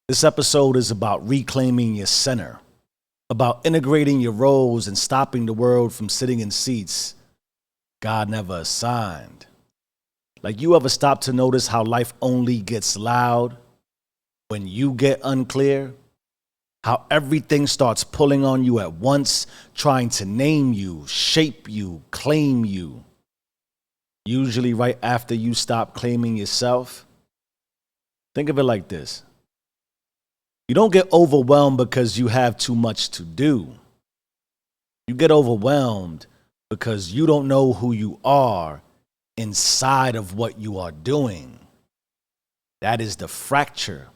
This episode is about reclaiming your center, about integrating your roles and stopping the world from sitting in seats God never assigned. Like, you ever stop to notice how life only gets loud when you get unclear? How everything starts pulling on you at once, trying to name you, shape you, claim you. Usually right after you stop claiming yourself. Think of it like this. You don't get overwhelmed because you have too much to do. You get overwhelmed because you don't know who you are inside of what you are doing. That is the fracture.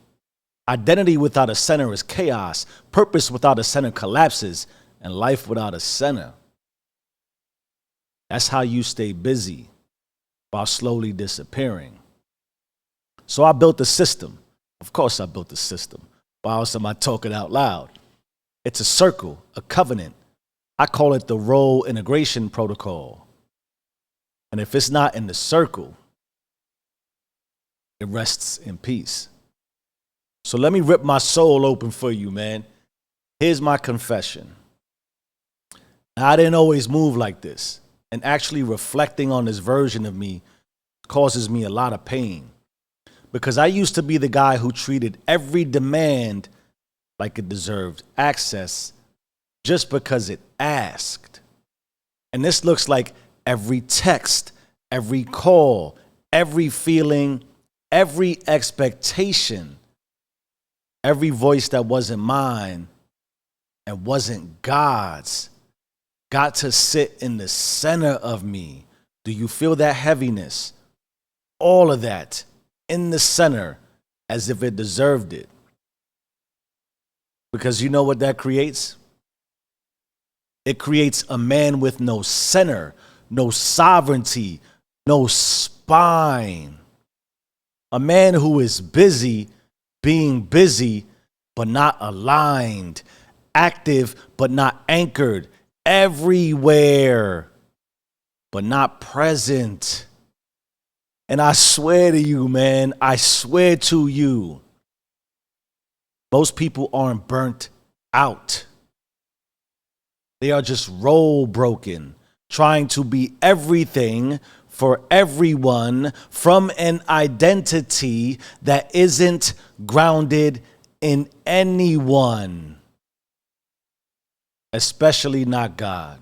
Identity without a center is chaos. Purpose without a center collapses. And life without a center. That's how you stay busy while slowly disappearing. So I built a system. Of course I built a system. Why else am I talking out loud? It's a circle, a covenant. I call it the role integration protocol. And if it's not in the circle, it rests in peace. So let me rip my soul open for you, man. Here's my confession. Now, I didn't always move like this. And actually reflecting on this version of me causes me a lot of pain. Because I used to be the guy who treated every demand like it deserved access just because it asked. And this looks like every text, every call, every feeling, every expectation, every voice that wasn't mine and wasn't God's got to sit in the center of me. Do you feel that heaviness? All of that in the center as if it deserved it. Because you know what that creates? It creates a man with no center, no sovereignty, no spine. A man who is busy being busy, but not aligned, active, but not anchored, everywhere, but not present. And I swear to you, man, I swear to you, most people aren't burnt out. They are just role broken, trying to be everything for everyone from an identity that isn't grounded in anyone, especially not God.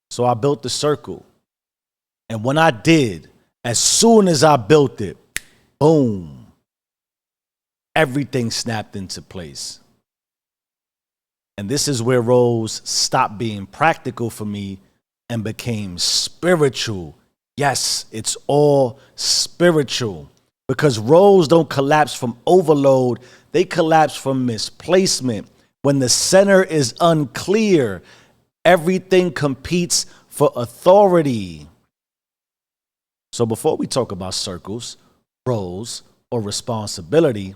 So I built the circle. And when I did, as soon as I built it, boom, everything snapped into place. And this is where roles stopped being practical for me and became spiritual. Yes, it's all spiritual. Because roles don't collapse from overload, they collapse from misplacement. When the center is unclear, everything competes for authority. So before we talk about circles, roles, or responsibility,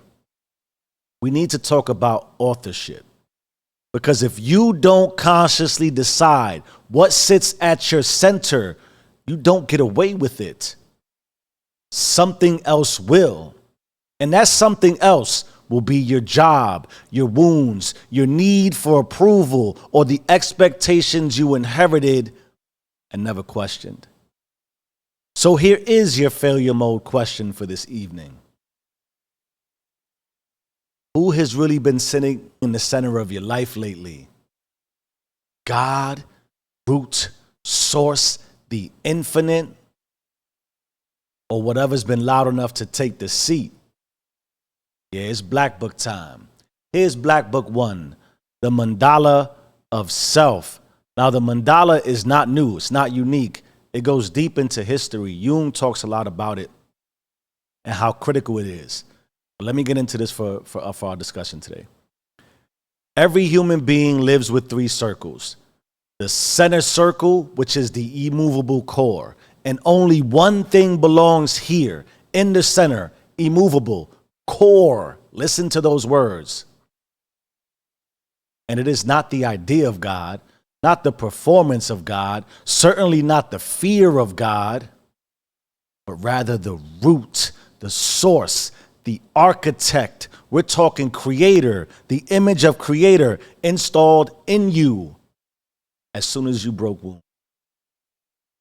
we need to talk about authorship. Because if you don't consciously decide what sits at your center, you don't get away with it. Something else will. And that something else will be your job, your wounds, your need for approval, or the expectations you inherited and never questioned. So here is your failure mode question for this evening. Who has really been sitting in the center of your life lately? God, root, source, the infinite, or whatever's been loud enough to take the seat? Yeah, it's Black Book time. Here's Black Book 1, the Mandala of Self. Now, the mandala is not new. It's not unique. It goes deep into history. Jung talks a lot about it and how critical it is. But let me get into this for our discussion today. Every human being lives with three circles. The center circle, which is the immovable core. And only one thing belongs here, in the center, immovable, core. Listen to those words. And it is not the idea of God, not the performance of God, certainly not the fear of God, but rather the root, the source, the architect. We're talking creator, the image of creator installed in you as soon as you broke womb.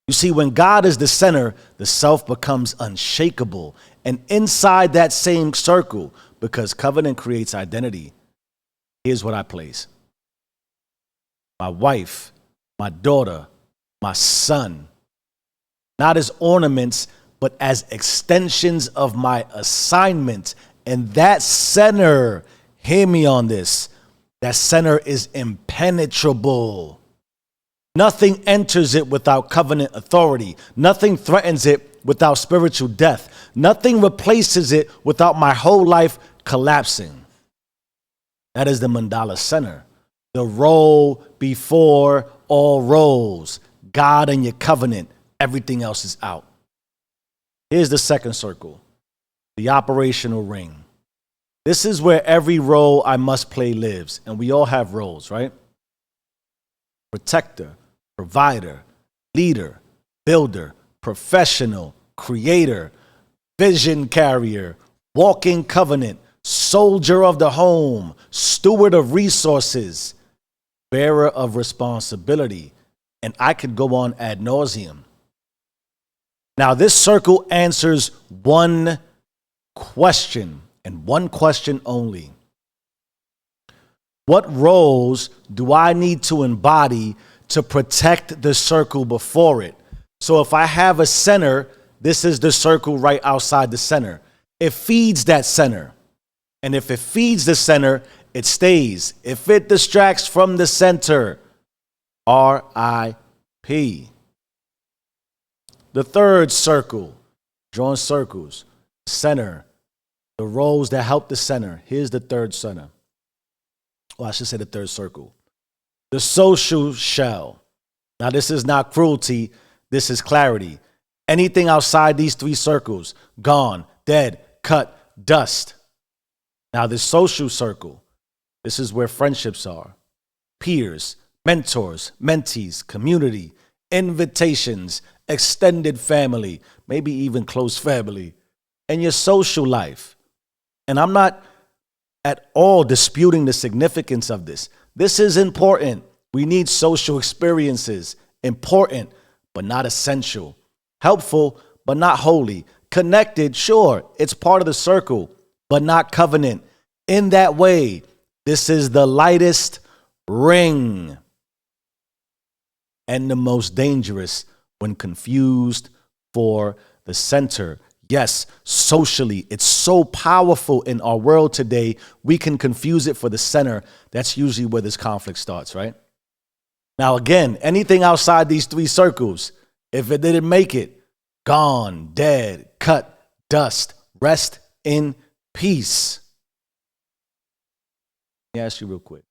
You see, when God is the center, the self becomes unshakable. And inside that same circle, because covenant creates identity, here's what I place: my wife, my daughter, my son, not as ornaments, but as extensions of my assignment. And that center, hear me on this, that center is impenetrable. Nothing enters it without covenant authority. Nothing threatens it without spiritual death. Nothing replaces it without my whole life collapsing. That is the Mandala center. The role before all roles. God and your covenant. Everything else is out. Here's the second circle. The operational ring. This is where every role I must play lives. And we all have roles, right? Protector, provider, leader, builder, professional, creator, vision carrier, walking covenant, soldier of the home, steward of resources, bearer of responsibility. And I could go on ad nauseum. Now, this circle answers one question, and one question only. What roles do I need to embody to protect the circle before it? So if I have a center, this is the circle right outside the center. It feeds that center. And if it feeds the center, it stays. If it distracts from the center, RIP. The third circle, drawing circles, center, the roles that help the center. Here's the third center. Well, I should say the third circle. The social shell. Now, this is not cruelty. This is clarity. Anything outside these three circles, gone, dead, cut, dust. Now, the social circle, this is where friendships are. Peers, mentors, mentees, community, invitations, extended family, maybe even close family, and your social life. And I'm not at all disputing the significance of this. This is important. We need social experiences. Important, but not essential. Helpful, but not holy. Connected, sure, it's part of the circle, but not covenant. In that way, this is the lightest ring and the most dangerous when confused for the center. Yes, socially, it's so powerful in our world today, we can confuse it for the center. That's usually where this conflict starts, right? Now, again, anything outside these three circles, if it didn't make it, gone, dead, cut, dust, rest in peace. Let me ask you real quick.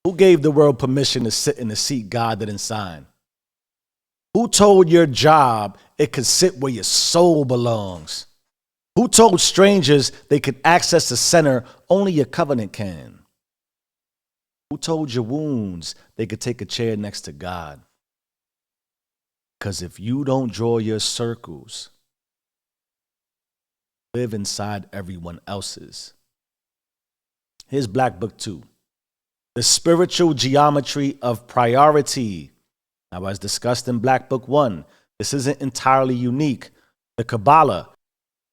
Who gave the world permission to sit in the seat God didn't sign? Who told your job it could sit where your soul belongs? Who told strangers they could access the center only your covenant can? Who told your wounds they could take a chair next to God? Because if you don't draw your circles, live inside everyone else's. Here's Black Book 2. The spiritual geometry of priority. Now, as discussed in Black Book 1, this isn't entirely unique. The Kabbalah,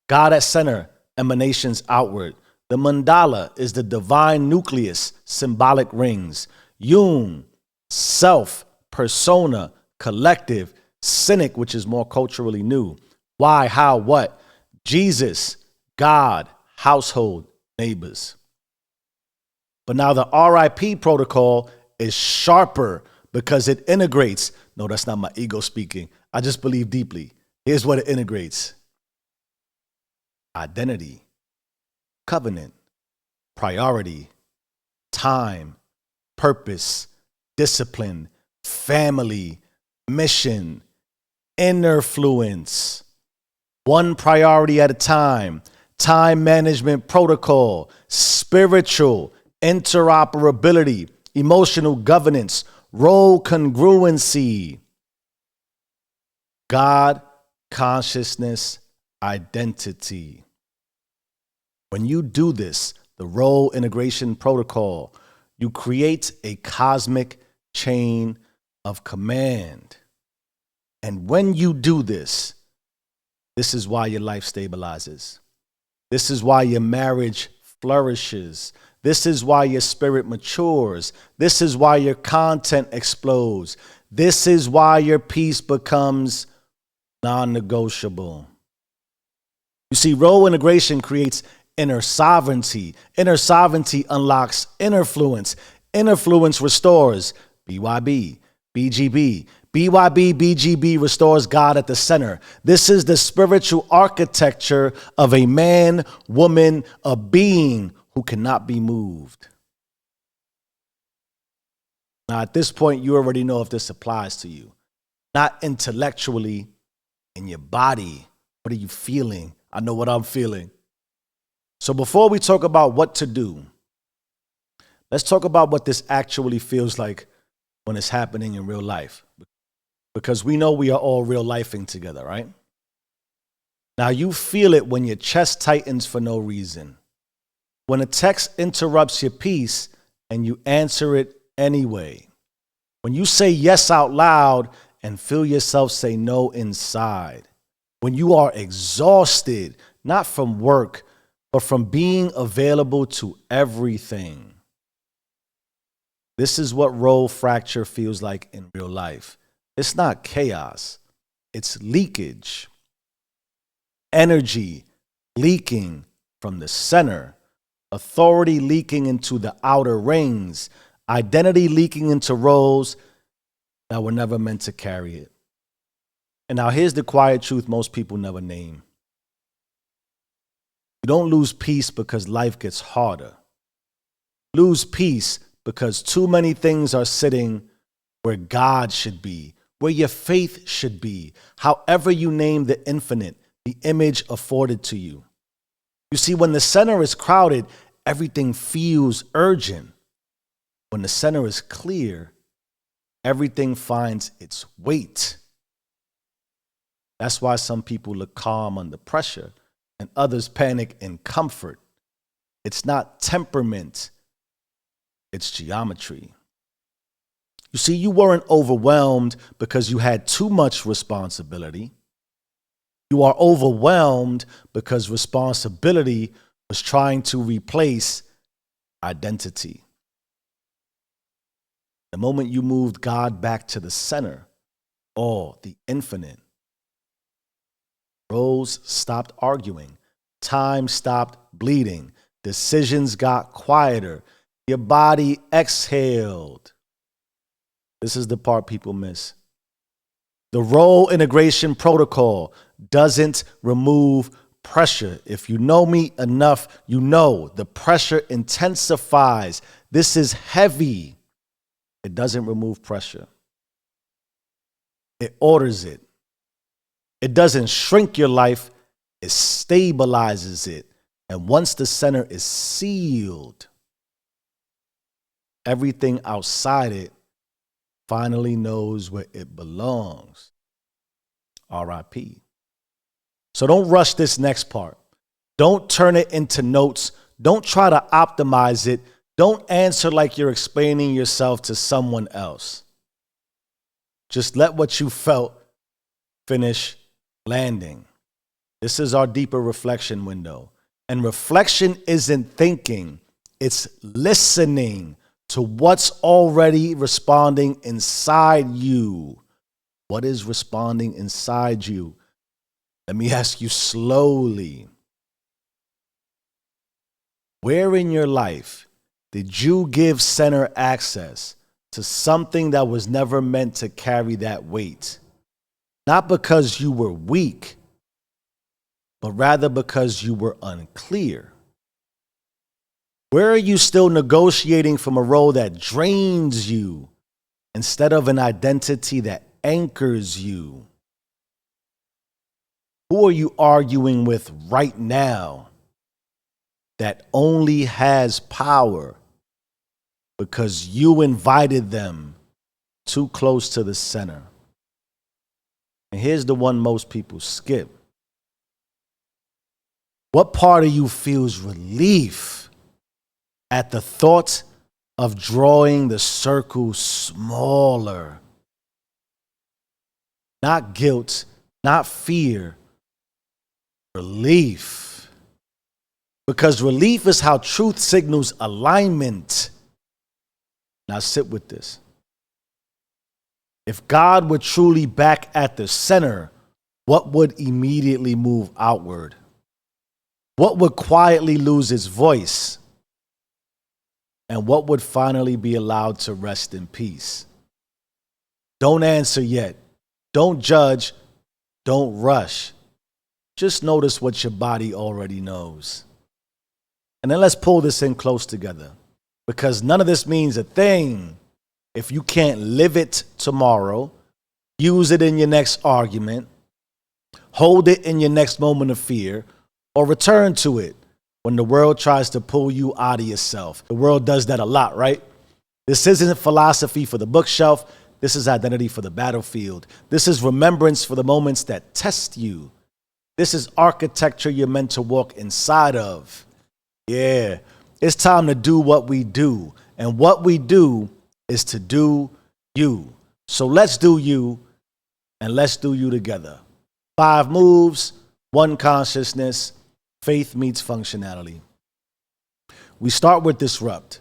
God at center, emanations outward. The Mandala is the divine nucleus, symbolic rings. Jung, self, persona, collective, cynic, which is more culturally new. Why, how, what? Jesus, God, household, neighbors. But now the RIP protocol is sharper because it integrates. No, that's not my ego speaking. I just believe deeply. Here's what it integrates: identity, covenant, priority, time, purpose, discipline, family, mission, inner fluence. One priority at a time. Time management protocol, spiritual, interoperability, emotional governance, role congruency, God, consciousness, identity. When you do this, the role integration protocol, you create a cosmic chain of command. And when you do this, this is why your life stabilizes. This is why your marriage flourishes. This is why your spirit matures. This is why your content explodes. This is why your peace becomes non-negotiable. You see, role integration creates inner sovereignty. Inner sovereignty unlocks inner fluence. Inner fluence restores BYB, BGB. BYBBGB restores God at the center. This is the spiritual architecture of a man, woman, a being who cannot be moved. Now, at this point, you already know if this applies to you. Not intellectually, in your body. What are you feeling? I know what I'm feeling. So before we talk about what to do, let's talk about what this actually feels like when it's happening in real life. Because we know we are all real lifing together, right? Now you feel it when your chest tightens for no reason. When a text interrupts your peace and you answer it anyway. When you say yes out loud and feel yourself say no inside. When you are exhausted, not from work, but from being available to everything. This is what role fracture feels like in real life. It's not chaos, it's leakage. Energy leaking from the center, authority leaking into the outer rings, identity leaking into roles that were never meant to carry it. And now here's the quiet truth most people never name. You don't lose peace because life gets harder. You lose peace because too many things are sitting where God should be, where your faith should be, however you name the infinite, the image afforded to you. You see, when the center is crowded, everything feels urgent. When the center is clear, everything finds its weight. That's why some people look calm under pressure and others panic in comfort. It's not temperament, it's geometry. You see, you weren't overwhelmed because you had too much responsibility. You are overwhelmed because responsibility was trying to replace identity. The moment you moved God back to the center, or the infinite, roles stopped arguing, time stopped bleeding, decisions got quieter, your body exhaled. This is the part people miss. The role integration protocol doesn't remove pressure. If you know me enough, you know the pressure intensifies. This is heavy. It doesn't remove pressure. It orders it. It doesn't shrink your life. It stabilizes it. And once the center is sealed, everything outside it finally knows where it belongs. R.I.P. So don't rush this next part. Don't turn it into notes. Don't try to optimize it. Don't answer like you're explaining yourself to someone else. Just let what you felt finish landing. This is our deeper reflection window. And reflection isn't thinking, it's listening to what's already responding inside you. What is responding inside you? Let me ask you slowly. Where in your life did you give center access to something that was never meant to carry that weight? Not because you were weak, but rather because you were unclear. Where are you still negotiating from a role that drains you instead of an identity that anchors you? Who are you arguing with right now that only has power because you invited them too close to the center? And here's the one most people skip. What part of you feels relief at the thought of drawing the circle smaller? Not guilt, not fear, relief. Because relief is how truth signals alignment. Now sit with this. If God were truly back at the center, what would immediately move outward? What would quietly lose its voice? And what would finally be allowed to rest in peace? Don't answer yet. Don't judge. Don't rush. Just notice what your body already knows. And then let's pull this in close together, because none of this means a thing if you can't live it tomorrow, use it in your next argument, hold it in your next moment of fear, or return to it when the world tries to pull you out of yourself. The world does that a lot, right? This isn't philosophy for the bookshelf. This is identity for the battlefield. This is remembrance for the moments that test you. This is architecture you're meant to walk inside of. Yeah, it's time to do what we do. And what we do is to do you. So let's do you, and let's do you together. 5 moves, 1 consciousness, faith meets functionality. We start with disrupt.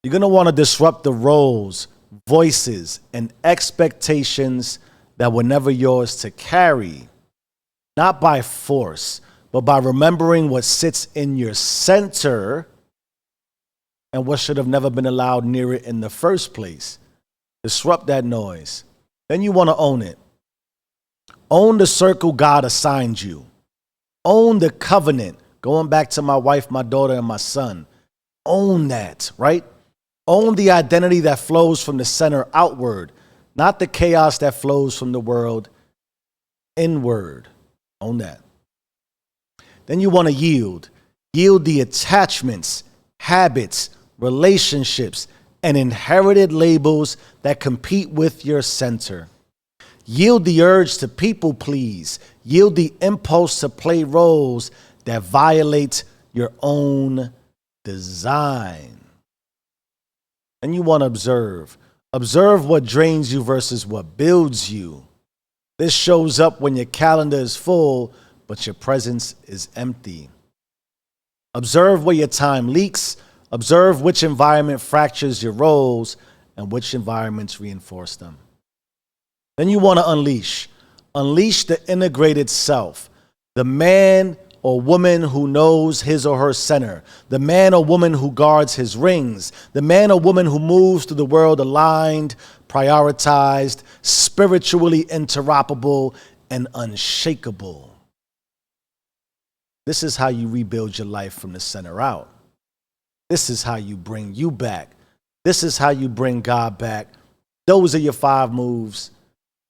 You're going to want to disrupt the roles, voices, and expectations that were never yours to carry. Not by force, but by remembering what sits in your center and what should have never been allowed near it in the first place. Disrupt that noise. Then you want to own it. Own the circle God assigned you. Own the covenant. Going back to my wife, my daughter, and my son. Own that, right? Own the identity that flows from the center outward, not the chaos that flows from the world inward. Own that. Then you want to yield. Yield the attachments, habits, relationships, and inherited labels that compete with your center. Yield the urge to people please. Yield the impulse to play roles that violate your own design. And you want to observe. Observe what drains you versus what builds you. This shows up when your calendar is full, but your presence is empty. Observe where your time leaks. Observe which environment fractures your roles and which environments reinforce them. Then you want to unleash. Unleash the integrated self. The man or woman who knows his or her center. The man or woman who guards his rings. The man or woman who moves through the world aligned, prioritized, spiritually interoperable, and unshakable. This is how you rebuild your life from the center out. This is how you bring you back. This is how you bring God back. Those are your 5 moves.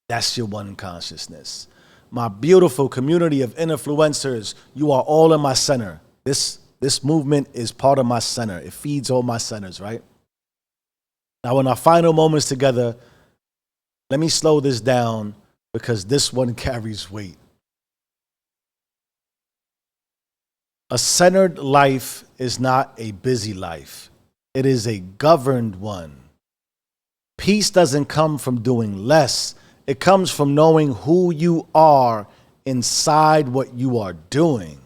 That's your 1 consciousness. My beautiful community of influencers, you are all in my center. This movement is part of my center. It feeds all my centers, right? Now, in our final moments together, let me slow this down because this one carries weight. A centered life is not a busy life. It is a governed one. Peace doesn't come from doing less. It comes from knowing who you are inside what you are doing.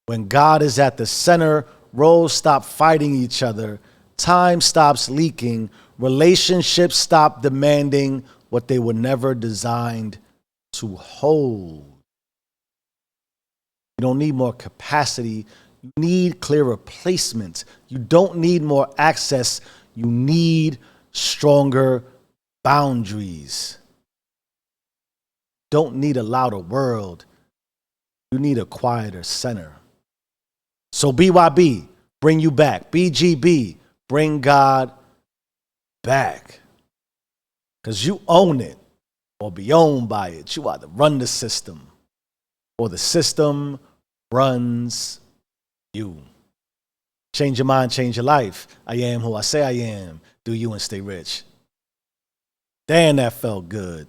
When God is at the center, roles stop fighting each other, time stops leaking, relationships stop demanding what they were never designed to hold. You don't need more capacity. You need clearer placement. You don't need more access. You need stronger boundaries. Don't need a louder world. You need a quieter center. So BYB, bring you back. BGB, bring God back. Because you own it or be owned by it. You either run the system or the system runs you. Change your mind, change your life. I am who I say I am. Do you and stay rich. Damn, that felt good.